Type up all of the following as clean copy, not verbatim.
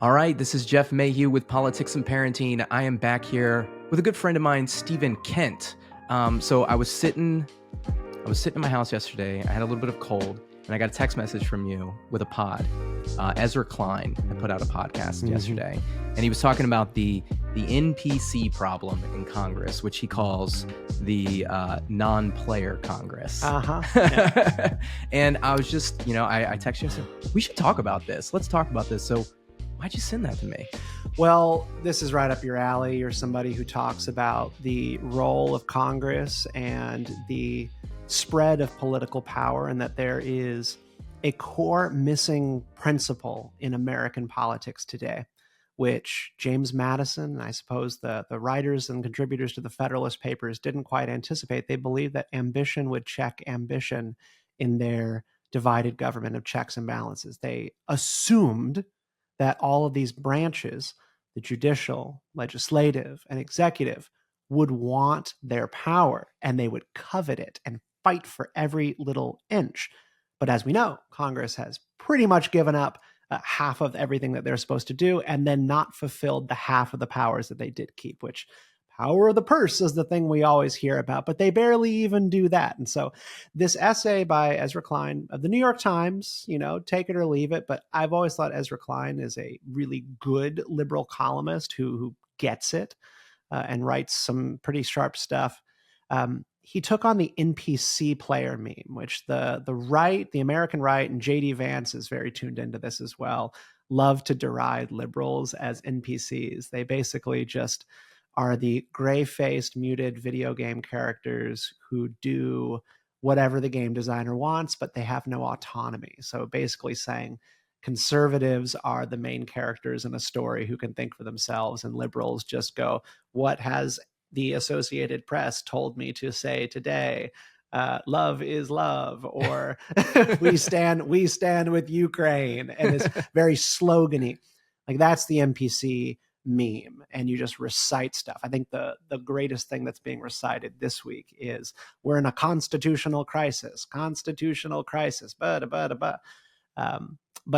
All right, this is Jeff Mayhew with Politics and Parenting. I am back here with a good friend of mine, Stephen Kent. So I was sitting in my house yesterday. I had a little bit of cold, and I got a text message from you with a pod. Ezra Klein had put out a podcast yesterday, and he was talking about the NPC problem in Congress, which he calls the non-player Congress. Yeah. And I was just, I texted you and said, we should talk about this. Let's talk about this. So why'd you send that to me? Well, this is right up your alley. You're somebody who talks about the role of Congress and the spread of political power, and that there is a core missing principle in American politics today, which James Madison, and I suppose the writers and contributors to the Federalist Papers didn't quite anticipate. They believed that ambition would check ambition in their divided government of checks and balances. They assumed that all of these branches, the judicial, legislative, and executive, would want their power, and they would covet it and fight for every little inch. But as we know, Congress has pretty much given up half of everything that they're supposed to do, and then not fulfilled the half of the powers that they did keep, which power of the purse is the thing we always hear about, but they barely even do that. And so this essay by Ezra Klein of the New York Times, take it or leave it, but I've always thought Ezra Klein is a really good liberal columnist who gets it and writes some pretty sharp stuff. He took on the NPC player meme, which the right, the American right, and J.D. Vance is very tuned into this as well, love to deride liberals as NPCs. They basically just are the gray-faced, muted video game characters who do whatever the game designer wants, but they have no autonomy. So basically saying conservatives are the main characters in a story who can think for themselves, and liberals just go, what has the Associated Press told me to say today? Love is love, or we stand with Ukraine. And it's very slogany. Like, that's the NPC meme, and you just recite stuff. I think the greatest thing that's being recited this week is we're in a constitutional crisis. But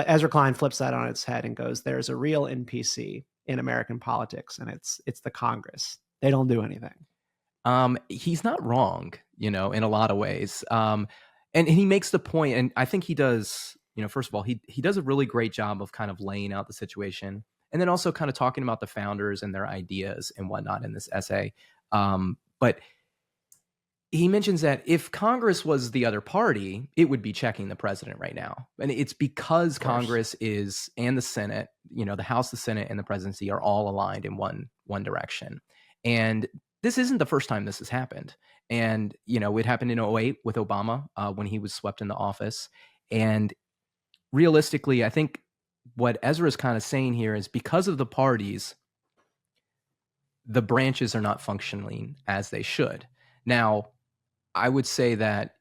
Ezra Klein flips that on its head and goes, there's a real NPC in American politics, and it's the Congress. They don't do anything. He's not wrong, in a lot of ways. And he makes the point, and I think he does, first of all, he does a really great job of kind of laying out the situation, and then also kind of talking about the founders and their ideas and whatnot in this essay. But he mentions that if Congress was the other party, it would be checking the president right now. And it's because Congress is, and the Senate, the House, the Senate, and the presidency are all aligned in one direction. And this isn't the first time this has happened. And, it happened in 2008 with Obama when he was swept into office. And realistically, I think what Ezra is kind of saying here is because of the parties, the branches are not functioning as they should. Now, I would say that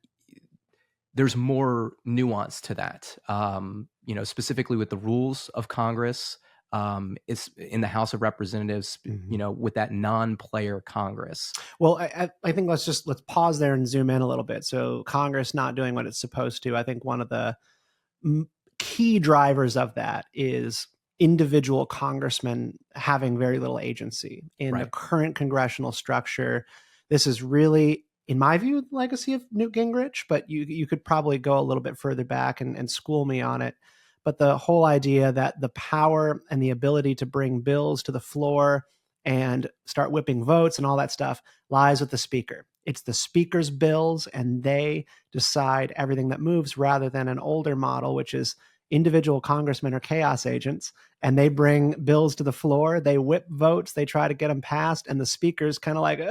there's more nuance to that, specifically with the rules of Congress. It's in the House of Representatives, with that non-player Congress. Well, I think let's pause there and zoom in a little bit. So Congress not doing what it's supposed to. I think one of the key drivers of that is individual congressmen having very little agency in the current congressional structure. This is really, in my view, the legacy of Newt Gingrich, but you could probably go a little bit further back and school me on it. But the whole idea that the power and the ability to bring bills to the floor and start whipping votes and all that stuff lies with the speaker. It's the speaker's bills, and they decide everything that moves, rather than an older model, which is individual congressmen are chaos agents, and they bring bills to the floor, they whip votes, they try to get them passed, and the speaker's kind of like,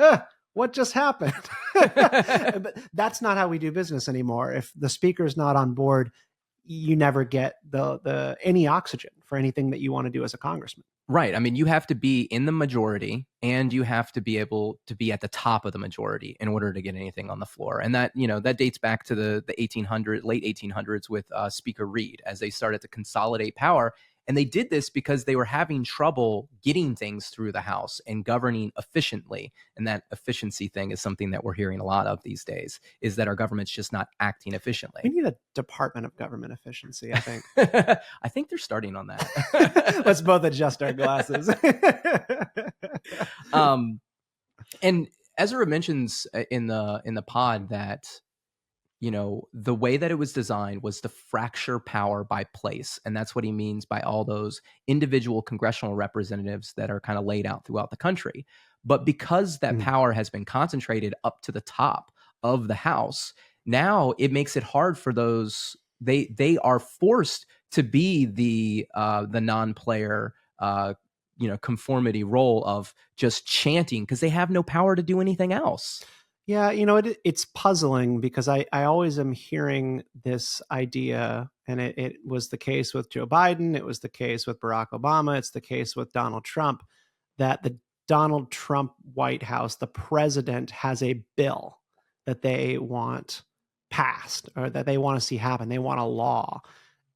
what just happened? But that's not how we do business anymore. If the speaker's not on board, you never get the any oxygen for anything that you want to do as a congressman. Right. I mean, you have to be in the majority, and you have to be able to be at the top of the majority in order to get anything on the floor. And that, that dates back to the late 1800s with Speaker Reed, as they started to consolidate power. And they did this because they were having trouble getting things through the House and governing efficiently. And that efficiency thing is something that we're hearing a lot of these days, is that our government's just not acting efficiently. We need a Department of Government Efficiency, I think. I think they're starting on that. Let's both adjust our glasses. And Ezra mentions in the pod that, you know, the way that it was designed was to fracture power by place. And that's what he means by all those individual congressional representatives that are kind of laid out throughout the country. But because that power has been concentrated up to the top of the House, now it makes it hard for those. They are forced to be the non-player, conformity role of just chanting, because they have no power to do anything else. Yeah, it's puzzling because I always am hearing this idea, and it was the case with Joe Biden, it was the case with Barack Obama, it's the case with Donald Trump, that the Donald Trump White House, the president, has a bill that they want passed or that they want to see happen. They want a law,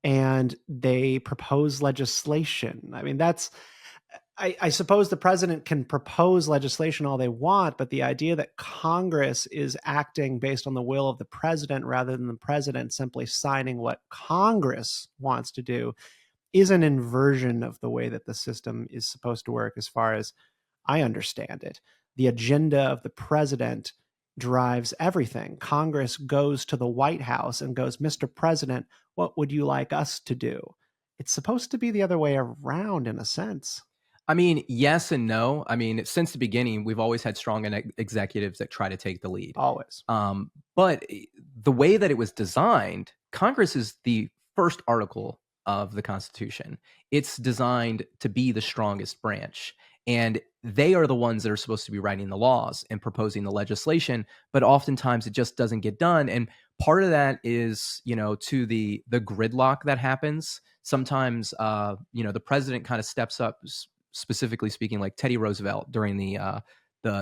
and they propose legislation. I mean, I suppose the president can propose legislation all they want, but the idea that Congress is acting based on the will of the president rather than the president simply signing what Congress wants to do is an inversion of the way that the system is supposed to work, as far as I understand it. The agenda of the president drives everything. Congress goes to the White House and goes, "Mr. President, what would you like us to do?" It's supposed to be the other way around in a sense. I mean, yes and no. I mean, since the beginning, we've always had strong executives that try to take the lead. Always. But the way that it was designed, Congress is the first article of the Constitution. It's designed to be the strongest branch. And they are the ones that are supposed to be writing the laws and proposing the legislation. But oftentimes it just doesn't get done. And part of that is, to the gridlock that happens. Sometimes, the president kind of steps up, specifically speaking, like Teddy Roosevelt during the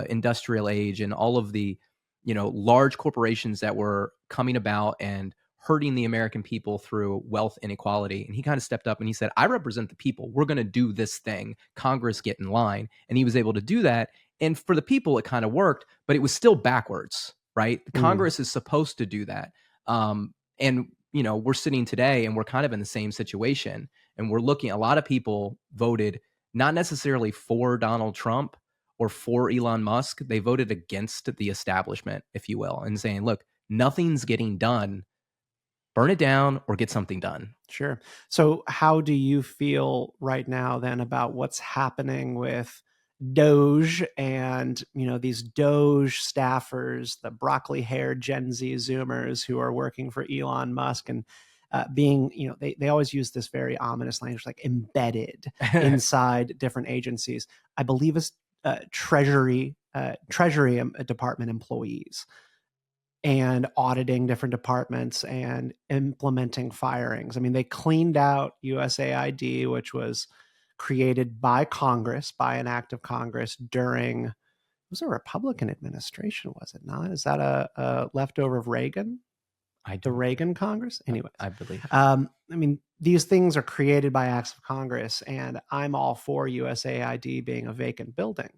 industrial age and all of the, large corporations that were coming about and hurting the American people through wealth inequality. And he kind of stepped up and he said, "I represent the people. We're going to do this thing. Congress, get in line." And he was able to do that. And for the people, it kind of worked, but it was still backwards, right? Congress is supposed to do that. And we're sitting today and we're kind of in the same situation. And we're looking, a lot of people voted not necessarily for Donald Trump or for Elon Musk. They voted against the establishment, if you will, and saying, look, nothing's getting done. Burn it down or get something done. Sure. So how do you feel right now then about what's happening with DOGE and, these DOGE staffers, the broccoli-haired Gen Z Zoomers who are working for Elon Musk and being, they always use this very ominous language, like embedded inside different agencies. I believe it's Treasury Department employees, and auditing different departments and implementing firings. I mean, they cleaned out USAID, which was created by Congress, by an act of Congress during, it was a Republican administration, was it not? Is that a leftover of Reagan? The Reagan Congress? Anyway, I believe. I mean, these things are created by acts of Congress, and I'm all for USAID being a vacant building.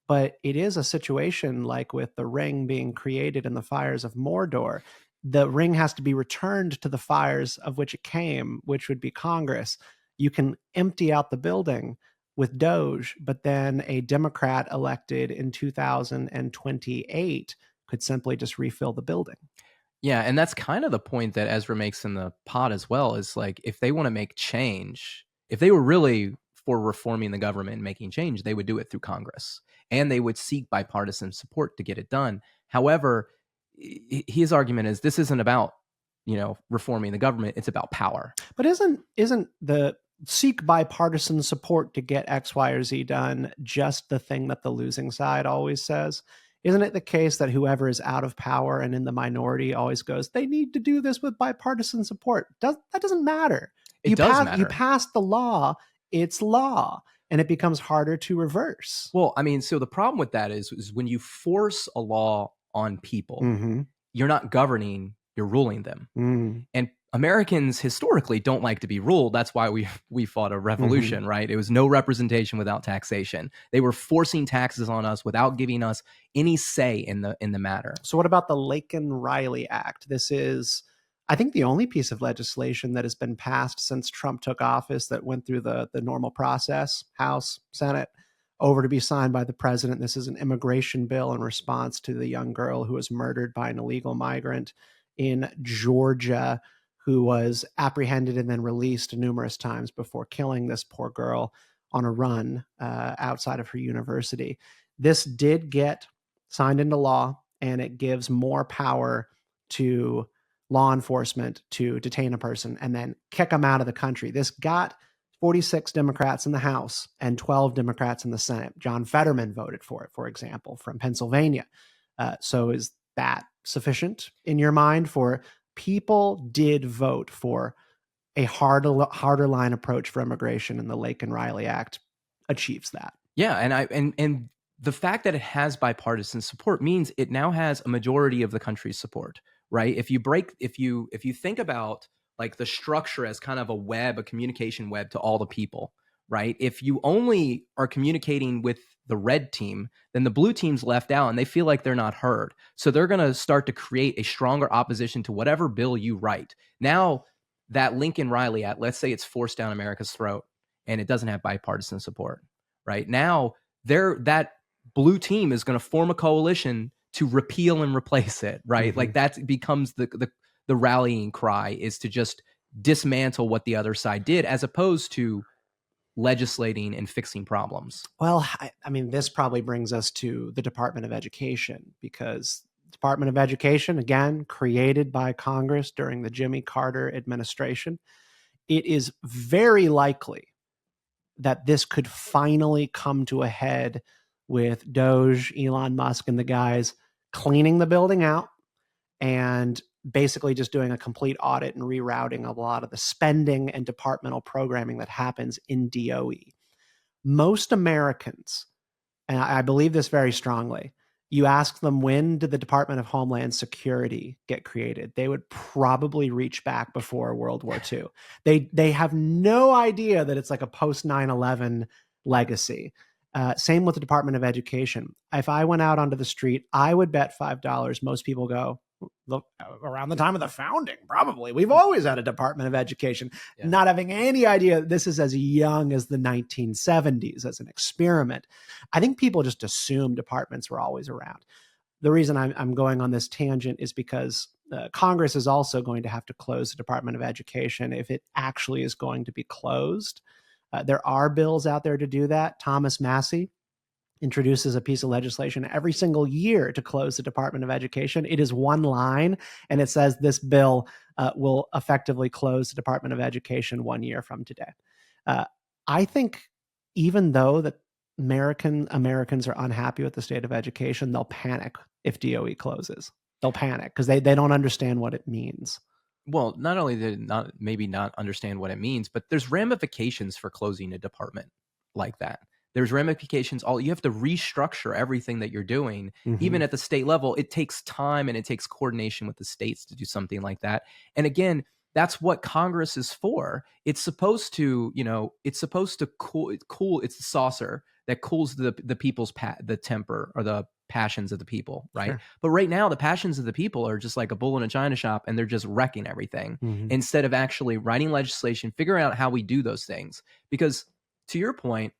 But it is a situation like with the ring being created in the fires of Mordor. The ring has to be returned to the fires of which it came, which would be Congress. You can empty out the building with DOGE, but then a Democrat elected in 2028 could simply just refill the building. Yeah, and that's kind of the point that Ezra makes in the pod as well, is like, if they want to make change, if they were really for reforming the government and making change, they would do it through Congress, and they would seek bipartisan support to get it done. However, his argument is this isn't about, reforming the government, it's about power. But isn't the seek bipartisan support to get X, Y, or Z done just the thing that the losing side always says? Isn't it the case that whoever is out of power and in the minority always goes, they need to do this with bipartisan support? That doesn't matter. It does matter. You pass the law, it's law, and it becomes harder to reverse. Well, I mean, so the problem with that is when you force a law on people, you're not governing, you're ruling them. And Americans historically don't like to be ruled. That's why we fought a revolution, right? It was no representation without taxation. They were forcing taxes on us without giving us any say in the matter. So what about the Laken-Riley Act? This is, I think, the only piece of legislation that has been passed since Trump took office that went through the normal process, House, Senate, over to be signed by the president. This is an immigration bill in response to the young girl who was murdered by an illegal migrant in Georgia, who was apprehended and then released numerous times before killing this poor girl on a run outside of her university. This did get signed into law, and it gives more power to law enforcement to detain a person and then kick them out of the country. This got 46 Democrats in the House and 12 Democrats in the Senate. John Fetterman voted for it, for example, from Pennsylvania. So is that sufficient in your mind? For people did vote for a harder line approach for immigration, and the Laken-Riley Act achieves that. Yeah, and the fact that it has bipartisan support means it now has a majority of the country's support, right? If you think about like the structure as kind of a communication web to all the people, right? If you only are communicating with the red team, then the blue team's left out and they feel like they're not heard. So they're going to start to create a stronger opposition to whatever bill you write. Now that Lincoln-Riley Act, let's say it's forced down America's throat and it doesn't have bipartisan support, right? Now that blue team is going to form a coalition to repeal and replace it, right? Like that becomes the rallying cry, is to just dismantle what the other side did, as opposed to legislating and fixing problems. Well, I mean, this probably brings us to the Department of Education, because the Department of Education, again, created by Congress during the Jimmy Carter administration, it is very likely that this could finally come to a head with DOGE, Elon Musk, and the guys cleaning the building out and basically just doing a complete audit and rerouting of a lot of the spending and departmental programming that happens in DOE. Most Americans, and I believe this very strongly, you ask them, when did the Department of Homeland Security get created? They would probably reach back before World War II. They have no idea that it's like a post 9/11 legacy. Same with the Department of Education. If I went out onto the street, I would bet $5 most people go, look, around the time of the founding, probably. We've always had a Department of Education, not having any idea this is as young as the 1970s as an experiment. I think people just assume departments were always around. The reason I'm going on this tangent is because Congress is also going to have to close the Department of Education if it actually is going to be closed. There are bills out there to do that. Thomas Massie introduces a piece of legislation every single year to close the Department of Education. It is one line, and it says this bill will effectively close the Department of Education 1 year from today. I think even though that Americans are unhappy with the state of education, they'll panic if DOE closes. They'll panic because they don't understand what it means. Well, not only did maybe not understand what it means, but there's ramifications for closing a department like that. There's ramifications. You have to restructure everything that you're doing, even at the state level. It takes time and it takes coordination with the states to do something like that. And again, that's what Congress is for. It's supposed to, cool. It's the saucer that cools the people's the temper or the passions of the people, right? Sure. But right now, the passions of the people are just like a bull in a china shop, and they're just wrecking everything instead of actually writing legislation, figuring out how we do those things. Because to your point,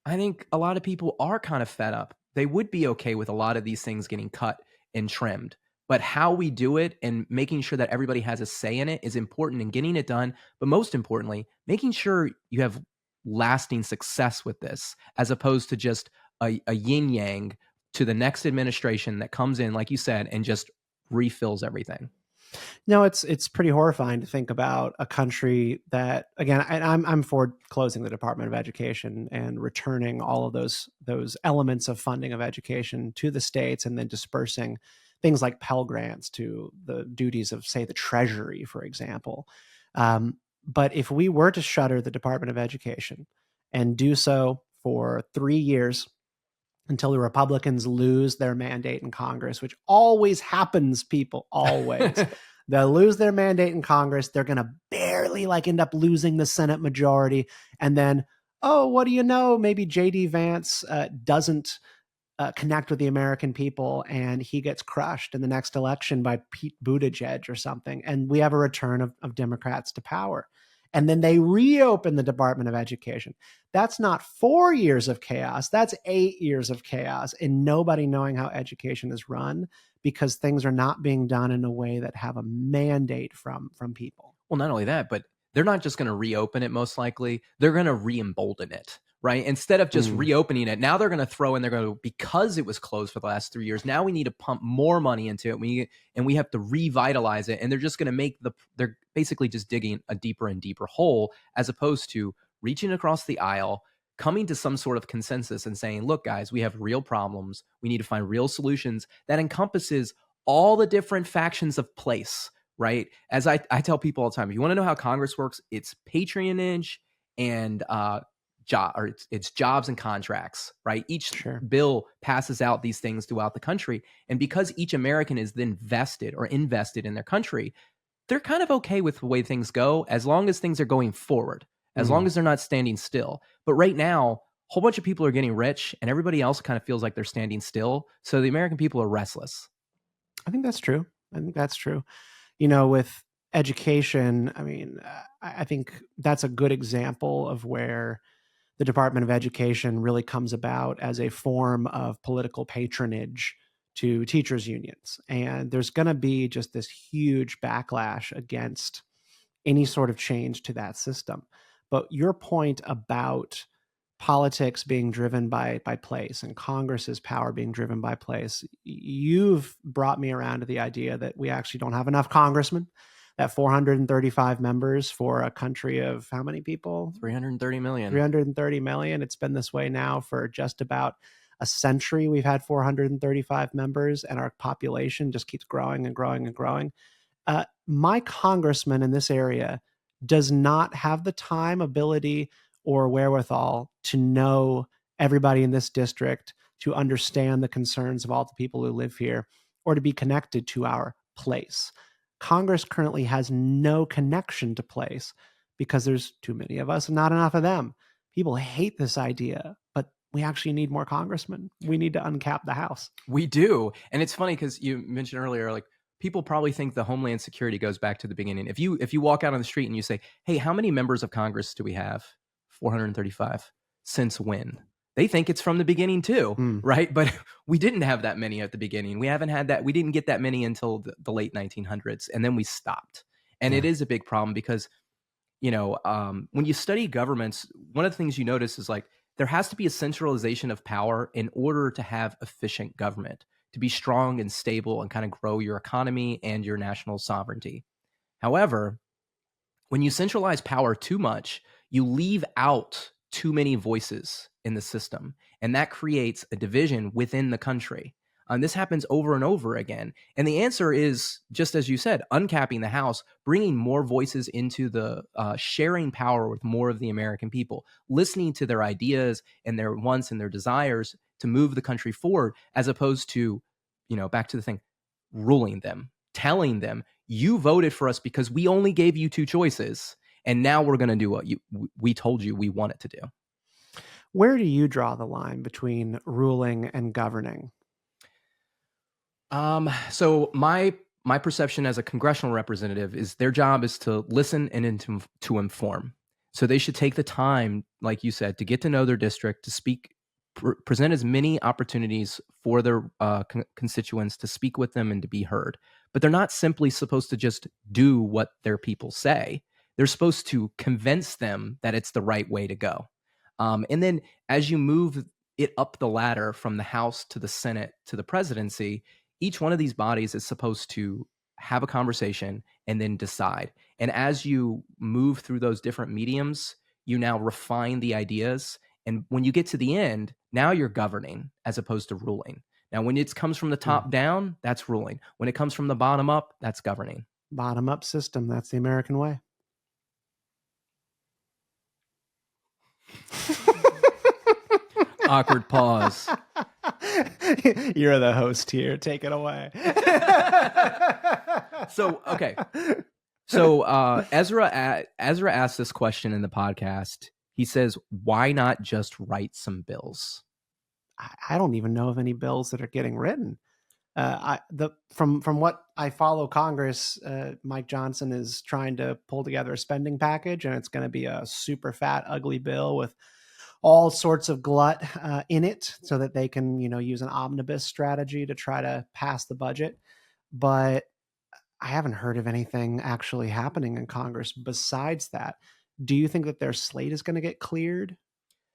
I think a lot of people are kind of fed up. They would be okay with a lot of these things getting cut and trimmed, but how we do it and making sure that everybody has a say in it is important, in getting it done. But most importantly, making sure you have lasting success with this, as opposed to just a yin yang to the next administration that comes in, like you said, and just refills everything. No, it's pretty horrifying to think about a country that, again, I'm for closing the Department of Education and returning all of those elements of funding of education to the states, and then dispersing things like Pell Grants to the duties of, say, the Treasury, for example. But if we were to shutter the Department of Education and do so for 3 years until the Republicans lose their mandate in Congress, which always happens, people, always. They'll lose their mandate in Congress. They're going to barely end up losing the Senate majority. And then, oh, what do you know? Maybe J.D. Vance doesn't connect with the American people, and he gets crushed in the next election by Pete Buttigieg or something. And we have a return of Democrats to power. And then they reopen the Department of Education. That's not 4 years of chaos. That's 8 years of chaos and nobody knowing how education is run because things are not being done in a way that have a mandate from people. Well, not only that, but they're not just going to reopen it, most likely. They're going to re-embolden it, right? Instead of just reopening it, now they're going to throw in, they're going to, because it was closed for the last 3 years, now we need to pump more money into it. We have to revitalize it. And they're just going to make they're basically just digging a deeper and deeper hole, as opposed to reaching across the aisle, coming to some sort of consensus and saying, look, guys, we have real problems. We need to find real solutions that encompasses all the different factions of place, right? As I tell people all the time, if you want to know how Congress works, it's patronage and it's jobs and contracts, right? Each bill passes out these things throughout the country. And because each American is then vested or invested in their country, they're kind of okay with the way things go as long as things are going forward, as long as they're not standing still. But right now, a whole bunch of people are getting rich and everybody else kind of feels like they're standing still. So the American people are restless. I think that's true. You know, with education, I mean, I think that's a good example of where the Department of Education really comes about as a form of political patronage to teachers' unions. And there's going to be just this huge backlash against any sort of change to that system. But your point about politics being driven by place and Congress's power being driven by place, you've brought me around to the idea that we actually don't have enough congressmen, that 435 members for a country of how many people? 330 million. 330 million. It's been this way now for just about a century. We've had 435 members and our population just keeps growing and growing and growing. My congressman in this area does not have the time, ability, or wherewithal to know everybody in this district, to understand the concerns of all the people who live here, or to be connected to our place. Congress currently has no connection to place because there's too many of us and not enough of them. People hate this idea, but we actually need more congressmen. We need to uncap the House. We do. And it's funny because you mentioned earlier, like, people probably think the Homeland Security goes back to the beginning. If you walk out on the street and you say, hey, how many members of Congress do we have? 435. Since when? They think it's from the beginning too, right? But we didn't have that many at the beginning. We haven't had that. We didn't get that many until the late 1900s, and then we stopped. And it is a big problem because, when you study governments, one of the things you notice is like there has to be a centralization of power in order to have efficient government, to be strong and stable and kind of grow your economy and your national sovereignty. However, when you centralize power too much, you leave out too many voices in the system, and that creates a division within the country. This happens over and over again. And the answer is, just as you said, uncapping the House, bringing more voices into the sharing power with more of the American people, listening to their ideas and their wants and their desires to move the country forward, as opposed to, back to the thing, ruling them, telling them, you voted for us because we only gave you two choices. And now we're going to do what we told you we wanted to do. Where do you draw the line between ruling and governing? So my perception as a congressional representative is their job is to listen and to inform. So they should take the time, like you said, to get to know their district, to speak, present as many opportunities for their constituents to speak with them and to be heard. But they're not simply supposed to just do what their people say. They're supposed to convince them that it's the right way to go. And then as you move it up the ladder from the House to the Senate to the presidency, each one of these bodies is supposed to have a conversation and then decide. And as you move through those different mediums, you now refine the ideas. And when you get to the end, now you're governing as opposed to ruling. Now, when it comes from the top down, that's ruling. When it comes from the bottom up, that's governing. Bottom up system. That's the American way. Awkward pause. You're the host here. Take it away. So, okay. So Ezra asked this question in the podcast. He says, why not just write some bills? I don't even know of any bills that are getting written. From what I follow Congress, Mike Johnson is trying to pull together a spending package, and it's going to be a super fat, ugly bill with all sorts of glut in it, so that they can, use an omnibus strategy to try to pass the budget. But I haven't heard of anything actually happening in Congress besides that. Do you think that their slate is going to get cleared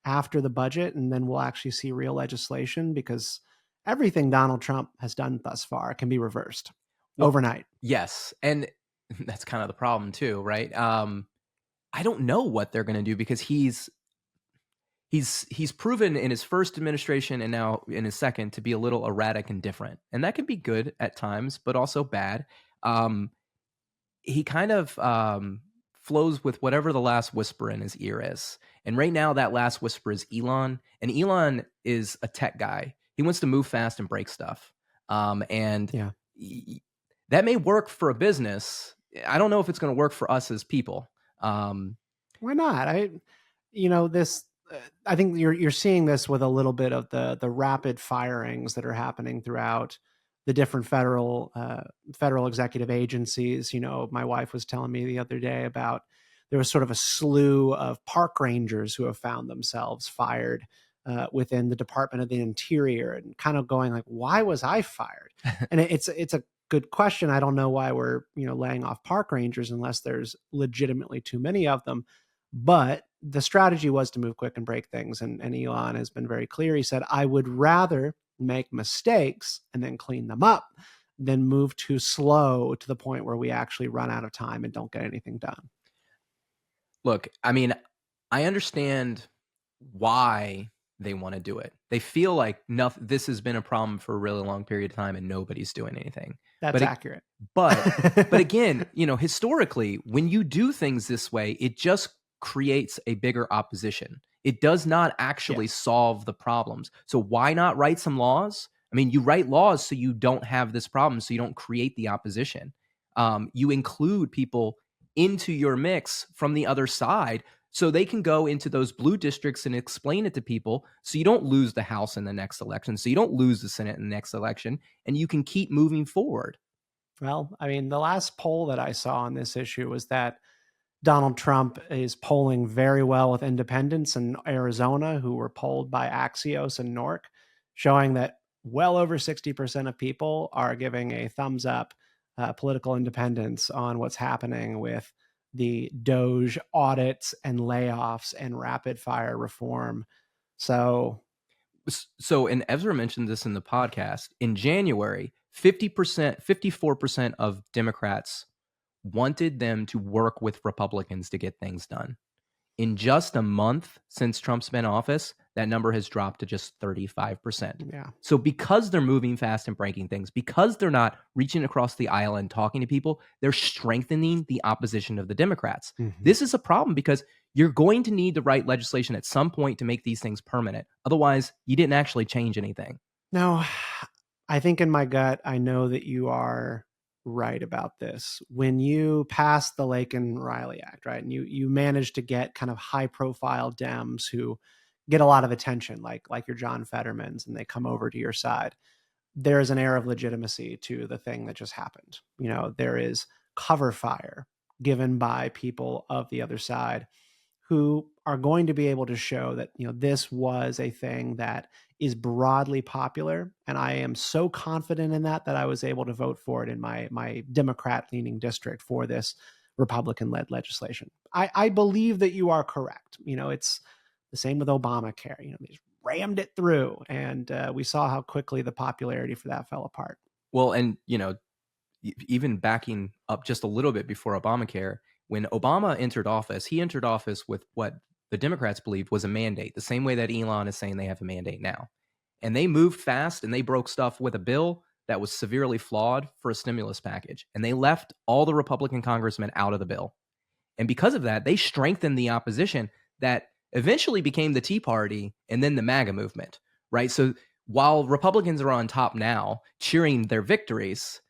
after the budget, and then we'll actually see real legislation? Because everything Donald Trump has done thus far can be reversed overnight. Yes. And that's kind of the problem too, right? I don't know what they're going to do, because he's proven in his first administration and now in his second to be a little erratic and different. And that can be good at times, but also bad. He kind of flows with whatever the last whisper in his ear is. And right now, that last whisper is Elon. And Elon is a tech guy. He wants to move fast and break stuff. And Yeah. That may work for a business. I don't know if it's going to work for us as people. Why not? I think you're seeing this with a little bit of the rapid firings that are happening throughout the different federal executive agencies. My wife was telling me the other day about there was sort of a slew of park rangers who have found themselves fired within the Department of the Interior, and kind of going like, why was I fired? And it's a good question. I don't know why we're laying off park rangers unless there's legitimately too many of them. But the strategy was to move quick and break things. And Elon has been very clear. He said, I would rather make mistakes and then clean them up than move too slow to the point where we actually run out of time and don't get anything done. Look, I mean, I understand why they want to do it. They feel like this has been a problem for a really long period of time and nobody's doing anything. That's accurate. But again, historically, when you do things this way, it just creates a bigger opposition. It does not actually solve the problems. So why not write some laws? I mean, you write laws so you don't have this problem, so you don't create the opposition. You include people into your mix from the other side so they can go into those blue districts and explain it to people, so you don't lose the House in the next election, so you don't lose the Senate in the next election, and you can keep moving forward. Well, I mean, the last poll that I saw on this issue was that Donald Trump is polling very well with independents in Arizona, who were polled by Axios and NORC, showing that well over 60% of people are giving a thumbs up political independence on what's happening with the DOGE audits and layoffs and rapid fire reform. So, and Ezra mentioned this in the podcast, in January, 54% of Democrats wanted them to work with Republicans to get things done. In just a month since Trump's been in office, that number has dropped to just 35%. Yeah. So because they're moving fast and breaking things, because they're not reaching across the aisle and talking to people, they're strengthening the opposition of the Democrats. Mm-hmm. This is a problem because you're going to need to write legislation at some point to make these things permanent. Otherwise, you didn't actually change anything. No, I think in my gut, I know that you are right about this. When you pass the Laken-Riley Act, right, and you manage to get kind of high-profile Dems who get a lot of attention, like your John Fettermans, and they come over to your side, there is an air of legitimacy to the thing that just happened. There is cover fire given by people of the other side who are going to be able to show that this was a thing that is broadly popular, and I am so confident in that I was able to vote for it in my Democrat-leaning district for this Republican-led legislation. I believe that you are correct. It's the same with Obamacare. They just rammed it through, and we saw how quickly the popularity for that fell apart. Well, and even backing up just a little bit before Obamacare, when Obama entered office, he entered office with what the Democrats believed was a mandate, the same way that Elon is saying they have a mandate now. And they moved fast and they broke stuff with a bill that was severely flawed for a stimulus package. And they left all the Republican congressmen out of the bill. And because of that, they strengthened the opposition that eventually became the Tea Party and then the MAGA movement, right? So while Republicans are on top now, cheering their victories,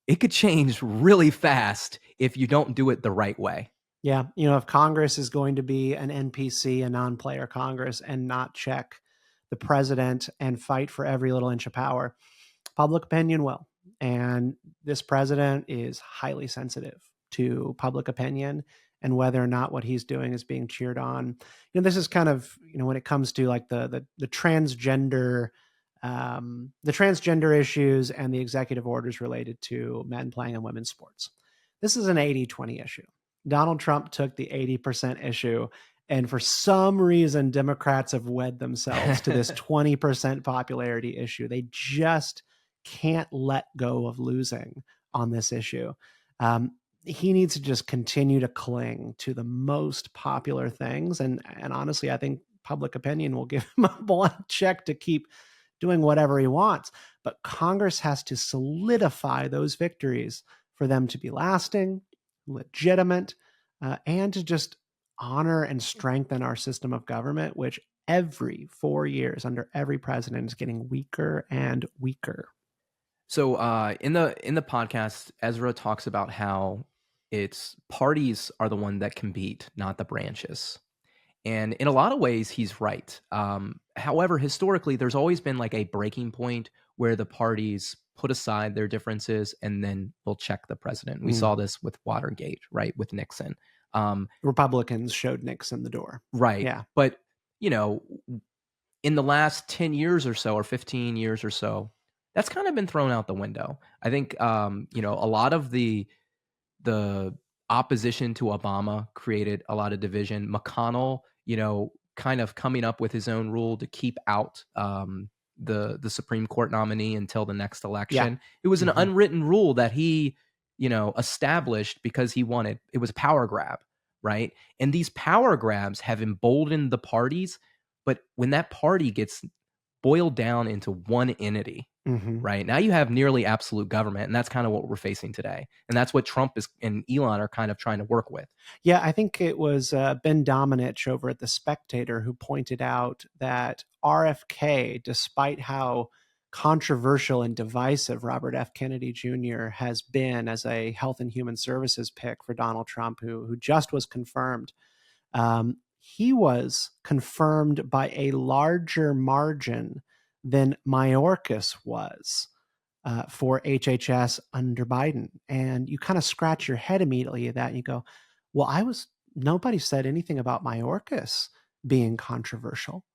it could change really fast if you don't do it the right way. Yeah. You know, if Congress is going to be an NPC, a non-player Congress, and not check the president and fight for every little inch of power, public opinion will. And this president is highly sensitive to public opinion and whether or not what he's doing is being cheered on. You know, this is kind of, you know, when it comes to like the transgender issues and the executive orders related to men playing in women's sports. This is an 80-20 issue. Donald Trump took the 80% issue, and for some reason, Democrats have wed themselves to this 20% popularity issue. They just can't let go of losing on this issue. He needs to just continue to cling to the most popular things. And honestly, I think public opinion will give him a blank check to keep doing whatever he wants. But Congress has to solidify those victories for them to be lasting, legitimate, and to just honor and strengthen our system of government, which every 4 years under every president is getting weaker and weaker. So in the podcast, Ezra talks about how it's parties are the one that can beat, not the branches. And in a lot of ways, he's right. However, historically, there's always been like a breaking point where the parties put aside their differences and then will check the president. We saw this with Watergate, right, with Nixon. Republicans showed Nixon the door. Right. Yeah. But, you know, in the last 10 years or so, or 15 years or so, that's kind of been thrown out the window. I think, you know, a lot of the opposition to Obama created a lot of division. McConnell, you know, kind of coming up with his own rule to keep out the Supreme Court nominee until the next election. Yeah. It was an unwritten rule that he, you know, established because he wanted, it was a power grab, right? And these power grabs have emboldened the parties, but when that party gets boiled down into one entity, right? Now you have nearly absolute government, and that's kind of what we're facing today. And that's what Trump and Elon are kind of trying to work with. Yeah, I think it was Ben Domenech over at The Spectator who pointed out that RFK, despite how controversial and divisive Robert F. Kennedy Jr. has been as a Health and Human Services pick for Donald Trump, who just was confirmed, he was confirmed by a larger margin than Mayorkas was for HHS under Biden. And you kind of scratch your head immediately at that and you go, well, nobody said anything about Mayorkas being controversial.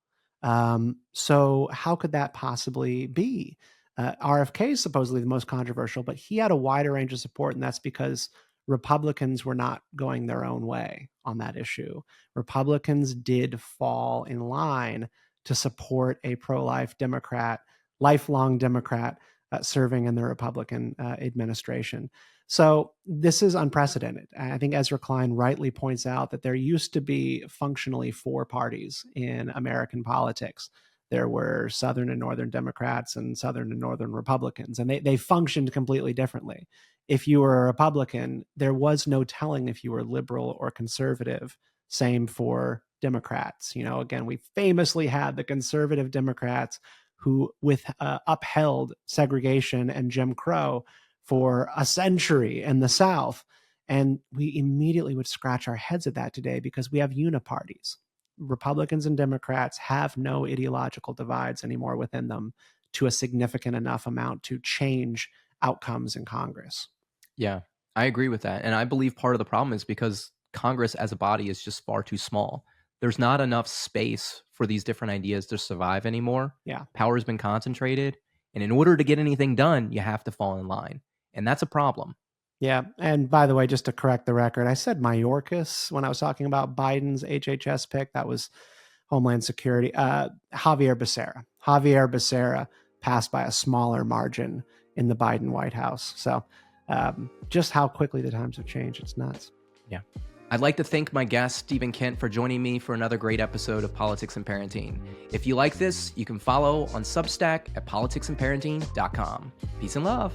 So how could that possibly be? RFK is supposedly the most controversial, but he had a wider range of support, and that's because Republicans were not going their own way on that issue. Republicans did fall in line to support a pro-life Democrat, lifelong Democrat serving in the Republican administration. So this is unprecedented. I think Ezra Klein rightly points out that there used to be functionally 4 parties in American politics. There were Southern and Northern Democrats and Southern and Northern Republicans, and they functioned completely differently. If you were a Republican, there was no telling if you were liberal or conservative. Same for Democrats. You know, again, we famously had the conservative Democrats who upheld segregation and Jim Crow for a century in the South. And we immediately would scratch our heads at that today because we have uniparties. Republicans and Democrats have no ideological divides anymore within them to a significant enough amount to change outcomes in Congress. Yeah, I agree with that. And I believe part of the problem is because Congress as a body is just far too small. There's not enough space for these different ideas to survive anymore. Yeah. Power's been concentrated. And in order to get anything done, you have to fall in line. And that's a problem. Yeah. And by the way, just to correct the record, I said Mayorkas when I was talking about Biden's HHS pick. That was Homeland Security. Javier Becerra passed by a smaller margin in the Biden White House. So just how quickly the times have changed. It's nuts. Yeah. I'd like to thank my guest, Stephen Kent, for joining me for another great episode of Politics and Parenting. If you like this, you can follow on Substack at politicsandparenting.com. Peace and love.